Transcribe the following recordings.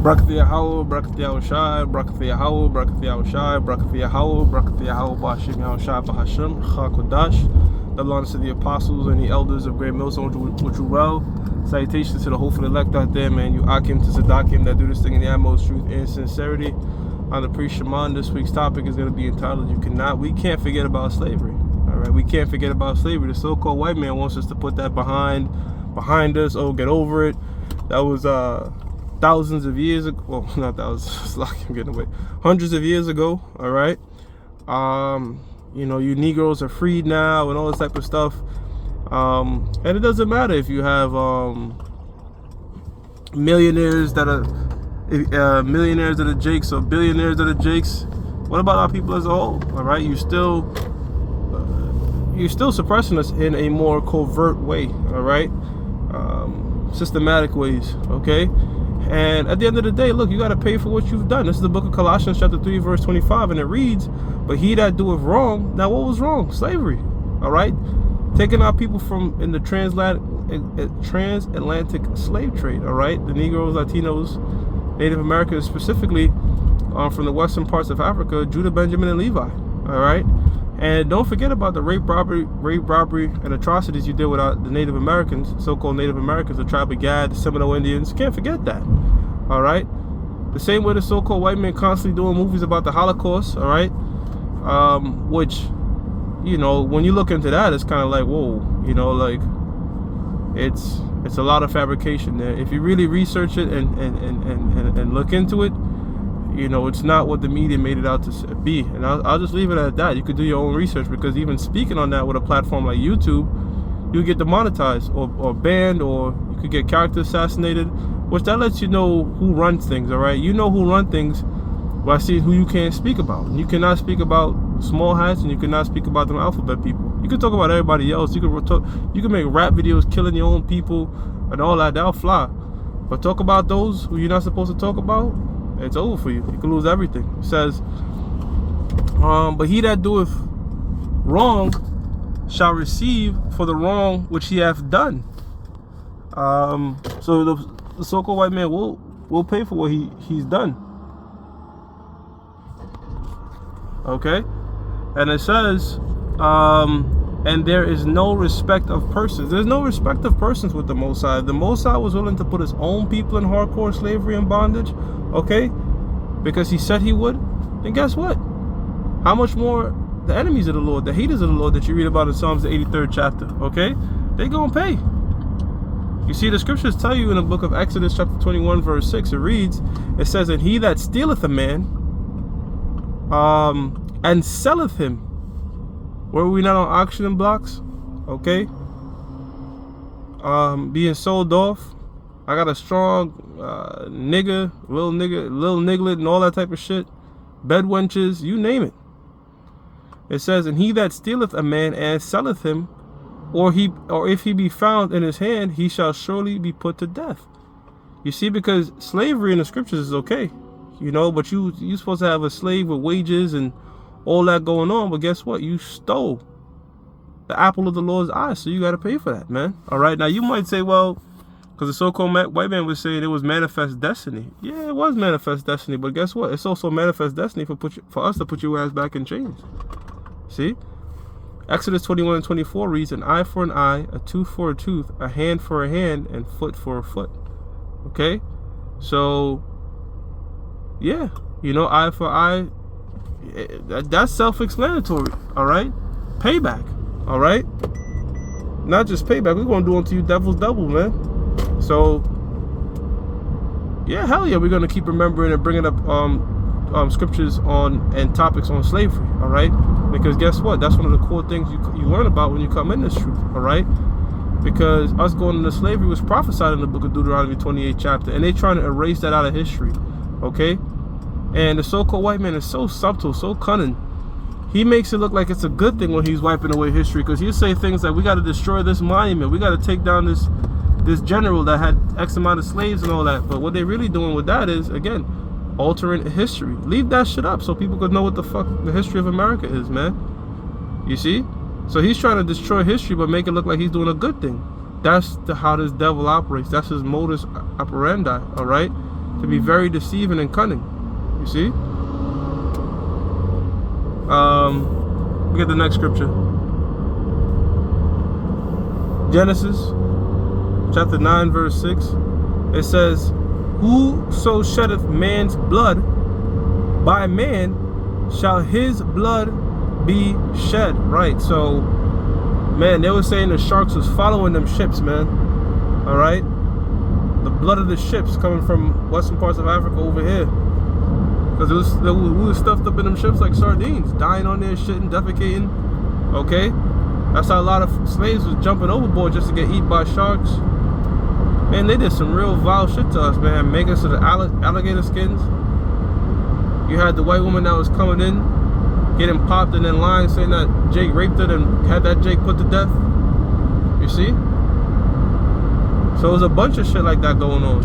Brakathiya Howell, Brakathiya Shai, Brakathiya Howell, Brakathiya Shai, Brakathiya Howell, Brakathiya Howell, Bashim Yahushai, Bahashim, Chakodash. Double honors to the apostles and the elders of Great Millstone, which you well. Salutations to the hopeful elect out there, man. You Akim to Sadakim that do this thing in the utmost truth and sincerity. On the pre-Shaman, this week's topic is going to be entitled, we can't forget about slavery. All right, we can't forget about slavery. The so-called white man wants us to put that behind us. Oh, get over it. That was thousands of years ago. Well, not thousands. I'm getting away. Hundreds of years ago. All right. You know, you Negroes are freed now and all this type of stuff. And it doesn't matter if you have millionaires that are jakes or billionaires that are jakes. What about our people as a whole? All right, you're still suppressing us in a more covert way. All right, systematic ways. Okay. And at the end of the day, look, you got to pay for what you've done. This is the book of Colossians chapter 3 verse 25, and it reads, but he that doeth wrong. Now what was wrong? Slavery. All right, taking our people from in the transatlantic slave trade. All right, the Negroes, Latinos, Native Americans specifically, from the western parts of Africa, Judah, Benjamin, and Levi. All right, and don't forget about the rape, robbery, and atrocities you did with the Native Americans, so-called Native Americans, the tribe of Gad, the Seminole Indians. Can't forget that. All right, the same way the so-called white men constantly doing movies about the Holocaust. All right, which, you know, when you look into that, it's kind of like, whoa, you know, like it's a lot of fabrication there. If you really research it and look into it, you know, it's not what the media made it out to be. And I'll just leave it at that. You could do your own research, because even speaking on that with a platform like YouTube, you get demonetized or banned, or you could get character assassinated, which that lets you know who runs things. All right, you know who run things by seeing who you can't speak about. And you cannot speak about small hats, and you cannot speak about them alphabet people. You can talk about everybody else. You can make rap videos killing your own people and all that. That'll fly. But talk about those who you're not supposed to talk about, it's over for you. You can lose everything. It says, but he that doeth wrong shall receive for the wrong which he hath done. So the so-called white man will pay for what he's done. Okay, and it says, and there is no respect of persons. There's no respect of persons with the Most High. The Most High was willing to put his own people in hardcore slavery and bondage, okay, because he said he would. Then guess what? How much more the enemies of the Lord, the haters of the Lord that you read about in Psalms the 83rd chapter, okay, they gonna pay. You see, the scriptures tell you in the book of Exodus chapter 21 verse 6, it reads, it says, and he that stealeth a man and selleth him. Were we not on auction blocks? Okay. Being sold off. I got a strong nigger, little niglet, and all that type of shit. Bed wenches, you name it. It says, and he that stealeth a man and selleth him, or if he be found in his hand, he shall surely be put to death. You see, because slavery in the scriptures is okay, you know, but you're supposed to have a slave with wages and all that going on. But guess what? You stole the apple of the Lord's eye, so you got to pay for that, man. All right, now you might say, well, because the so-called white man was saying it was manifest destiny. Yeah, it was manifest destiny, but guess what? It's also manifest destiny for us to put your ass back in chains. See? Exodus 21 and 24 reads, an eye for an eye, a tooth for a tooth, a hand for a hand, and foot for a foot. Okay? So, yeah, you know, eye for eye, that's self-explanatory, all right? Payback, all right? Not just payback, we're going to do unto you devil's double, man. So, yeah, hell yeah, we're going to keep remembering and bringing up scriptures on and topics on slavery, all right? Because guess what? That's one of the core things you learn about when you come in this truth, all right? Because us going into slavery was prophesied in the book of Deuteronomy 28 chapter, and they're trying to erase that out of history, okay? And the so-called white man is so subtle, so cunning. He makes it look like it's a good thing when he's wiping away history, because he'll say things like, we got to destroy this monument, we got to take down this general that had X amount of slaves and all that. But what they're really doing with that is, again, altering history. Leave that shit up so people could know what the fuck the history of America is, man. You see? So he's trying to destroy history but make it look like he's doing a good thing. That's how this devil operates. That's his modus operandi, all right? to be very deceiving and cunning. You see? We get the next scripture. Genesis chapter 9 verse 6. It says, whoso sheddeth man's blood, by man shall his blood be shed. Right, so man, they were saying the sharks was following them ships, man. All right, the blood of the ships coming from western parts of Africa over here, because we was stuffed up in them ships like sardines, dying on their shit and defecating. Okay, that's how a lot of slaves was jumping overboard just to get eaten by sharks. Man, they did some real vile shit to us, man. Make us to the alligator skins. You had the white woman that was coming in, getting popped and then lying, saying that Jake raped her and had that Jake put to death. You see? So there's a bunch of shit like that going on.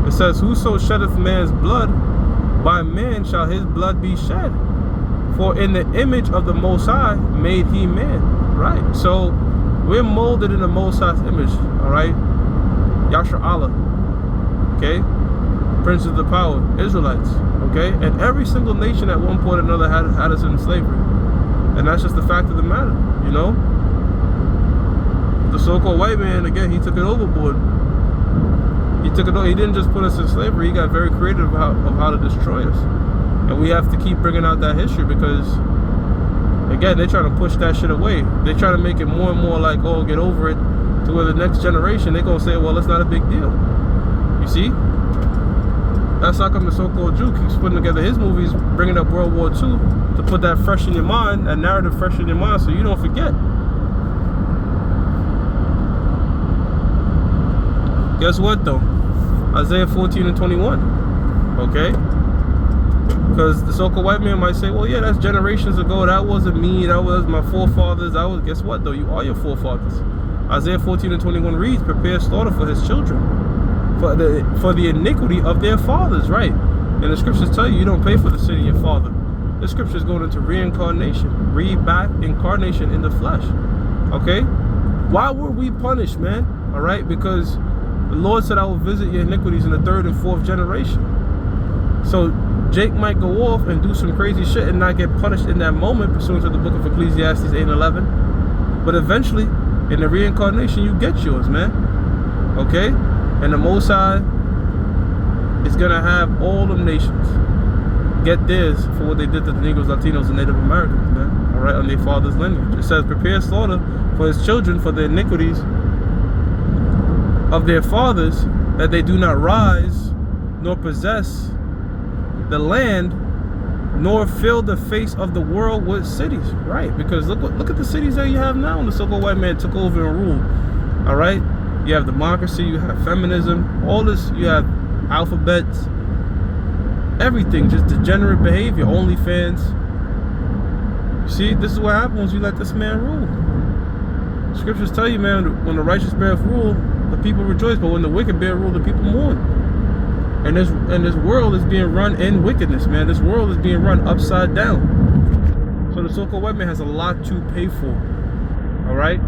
It says, whoso sheddeth man's blood, by man shall his blood be shed. For in the image of the Most High made he man. Right? So we're molded in the Most High's image. Alright? Yasha Allah. Okay? Prince of the power, Israelites, okay? And every single nation at one point or another had us in slavery. And that's just the fact of the matter, you know? The so-called white man, again, he took it overboard. He didn't just put us in slavery, he got very creative of how to destroy us. And we have to keep bringing out that history because, again, they're trying to push that shit away. They're trying to make it more and more like, oh, get over it, to where the next generation, they're going to say, well, it's not a big deal. You see? That's how come the so-called Jew keeps putting together his movies, bringing up World War II, to put that fresh in your mind, that narrative fresh in your mind, so you don't forget. Guess what, though? Isaiah 14 and 21, okay? Because the so-called white man might say, well, yeah, that's generations ago. That wasn't me. That was my forefathers. Guess what, though? You are your forefathers. Isaiah 14 and 21 reads, prepare slaughter for his children, for the iniquity of their fathers, right? And the scriptures tell you don't pay for the sin of your father. The scriptures going into reincarnation, back incarnation in the flesh. Okay? Why were we punished, man? All right? Because the Lord said, I will visit your iniquities in the 3rd and 4th generation. So Jake might go off and do some crazy shit and not get punished in that moment, pursuant to the book of Ecclesiastes 8 and 11. But eventually, in the reincarnation, you get yours, man. Okay? And the Most High is going to have all them nations get theirs for what they did to the Negroes, Latinos, and Native Americans, man. All right, on their father's lineage. It says, prepare slaughter for his children for the iniquities of their fathers, that they do not rise, nor possess the land, nor fill the face of the world with cities. Right? Because look at the cities that you have now when the so-called white man took over and ruled. All right? You have democracy, you have feminism, all this, you have alphabets, everything, just degenerate behavior, OnlyFans. You see, this is what happens when you let this man rule. Scriptures tell you, man, when the righteous beareth rule, the people rejoice, but when the wicked bear rule, the people mourn. And this world is being run in wickedness, man. This world is being run upside down. So the so-called white man has a lot to pay for. All right?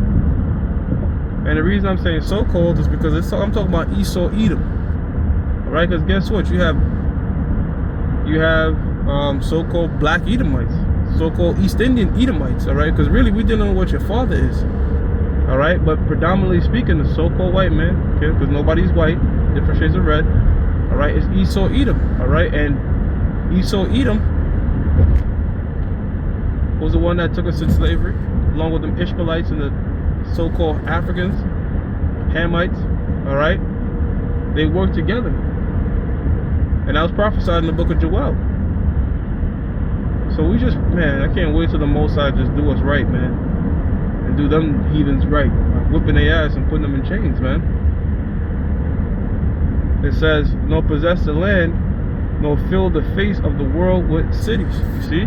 And the reason I'm saying so-called is because I'm talking about Esau, Edom. All right? Because guess what? You have so-called black Edomites, so-called East Indian Edomites. All right? Because really, we didn't know what your father is. All right? But predominantly speaking, the so-called white man, okay? Because nobody's white, different shades of red. All right? It's Esau, Edom. All right? And Esau, Edom was the one that took us in slavery, along with them Ishmaelites and the so-called Africans, Hamites. All right, they worked together, and that was prophesied in the book of Joel. So we just, man, I can't wait till the Most High just do us right, man, and do them heathens right, whipping their ass and putting them in chains, man. It says, nor possess the land, nor fill the face of the world with cities. You see,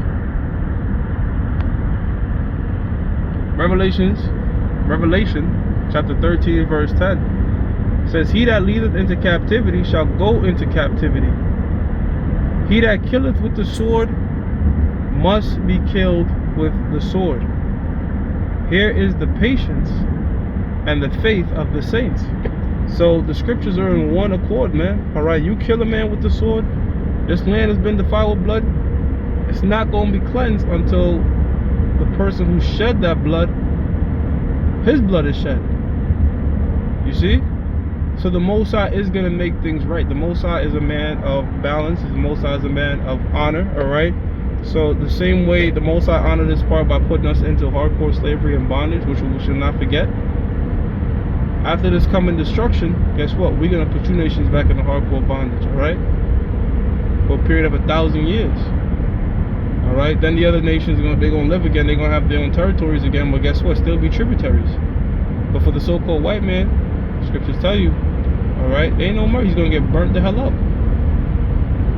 Revelation chapter 13 verse 10 says, he that leadeth into captivity shall go into captivity. He that killeth with the sword must be killed with the sword. Here is the patience and the faith of the saints. So the scriptures are in one accord, man. All right, you kill a man with the sword, this land has been defiled with blood. It's not going to be cleansed until the person who shed that blood, his blood is shed. You see? So the Most High is going to make things right. The Most High is a man of balance. The Most High is a man of honor, all right? So the same way the Most High honored this part by putting us into hardcore slavery and bondage, which we should not forget. After this coming destruction, guess what? We're going to put you nations back in the hardcore bondage, all right? For a period of 1,000 years. All right, then the other nations they're gonna live again. They're gonna have their own territories again. But guess what? Still be tributaries. But for the so-called white man, scriptures tell you, all right, there ain't no more. He's gonna get burnt the hell up.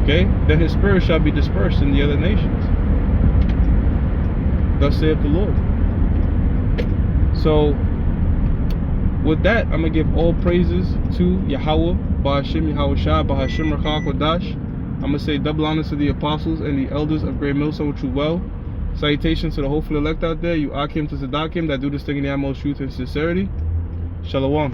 Okay, then his spirit shall be dispersed in the other nations. Thus saith the Lord. So with that, I'm gonna give all praises to Yahweh, Ba'ashim Yahweh Shah, Ba'ashim Rakha Kodash. I'm going to say double honors to the apostles and the elders of Great Millstone, which you well. Salutations to the hopeful elect out there, you Akim to Sadakim that do this thing in the utmost truth and sincerity. Shalom.